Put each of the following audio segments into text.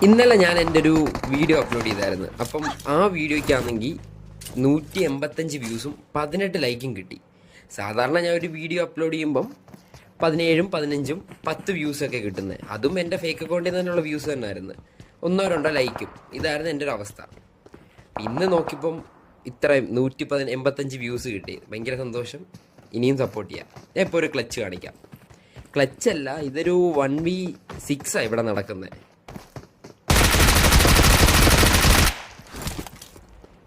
ഇന്നലെ ഞാൻ എൻ്റെ ഒരു വീഡിയോ അപ്ലോഡ് ചെയ്തായിരുന്നു. അപ്പം ആ വീഡിയോയ്ക്കാണെങ്കിൽ 185 വ്യൂസും 18 ലൈക്കും കിട്ടി. സാധാരണ ഞാൻ ഒരു വീഡിയോ അപ്ലോഡ് ചെയ്യുമ്പം 17ഉം 15ഉം 10 വ്യൂസൊക്കെ കിട്ടുന്നത്. അതും എൻ്റെ ഫേക്ക് അക്കൗണ്ടിൽ നിന്നുള്ള വ്യൂസ് തന്നെയായിരുന്നു. 1-2 ലൈക്കും. ഇതായിരുന്നു എൻ്റെ ഒരു അവസ്ഥ. ഇന്ന് നോക്കിയപ്പം ഇത്ര 185 വ്യൂസ് കിട്ടി. ഭയങ്കര സന്തോഷം. ഇനിയും സപ്പോർട്ട് ചെയ്യാം. ഞാൻ ഇപ്പോൾ ഒരു ക്ലച്ച് കാണിക്കാം. ക്ലച്ചല്ല, ഇതൊരു 1v6 ഇവിടെ നടക്കുന്നത്.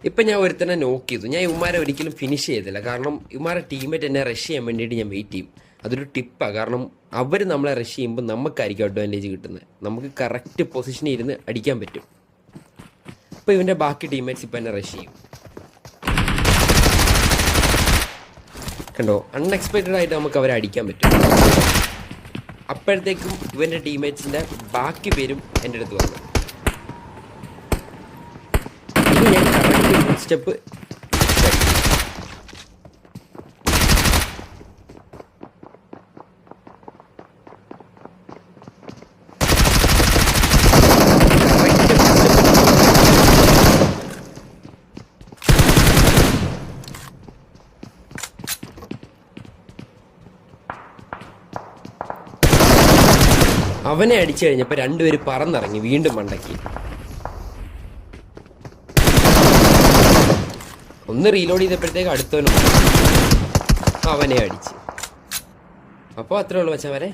ഇപ്പം ഞാൻ ഒരുത്തന്നെ നോക്ക് ചെയ്തു. ഞാൻ ഇവന്മാരെ ഒരിക്കലും ഫിനിഷ് ചെയ്തില്ല. കാരണം ഇവന്മാരെ ടീമേറ്റ് എന്നെ റഷ് ചെയ്യാൻ വേണ്ടിയിട്ട് ഞാൻ വെയിറ്റ് ചെയ്യും. അതൊരു ടിപ്പാണ്. കാരണം അവർ നമ്മളെ റഷ് ചെയ്യുമ്പോൾ നമുക്കായിരിക്കും അഡ്വാൻറ്റേജ് കിട്ടുന്നത്. നമുക്ക് കറക്റ്റ് പൊസിഷനിൽ ഇരുന്ന് അടിക്കാൻ പറ്റും. അപ്പോൾ ഇവൻ്റെ ബാക്കി ടീമേറ്റ്സ് ഇപ്പം എന്നെ റഷ് ചെയ്യും. കണ്ടോ, അൺഎക്സ്പെക്റ്റഡ് ആയിട്ട് നമുക്ക് അവരെ അടിക്കാൻ പറ്റും. അപ്പോഴത്തേക്കും ഇവൻ്റെ ടീമേറ്റ്സിൻ്റെ ബാക്കി പേരും എൻ്റെ അടുത്ത് വന്നു. ഇനി ഞാൻ കറക്റ്റ് സ്റ്റെപ്പ് അവനെ അടിച്ചു കഴിഞ്ഞപ്പോൾ രണ്ടുപേര് പറന്നിറങ്ങി വീണ്ടും മണ്ടയ്ക്ക്. ഒന്ന് റീലോഡ് ചെയ്തപ്പോഴത്തേക്ക് അടുത്തവനും അവനെ അടിച്ച്. അപ്പോൾ അത്രേ ഉള്ളൂ മച്ചാൻ വരെ.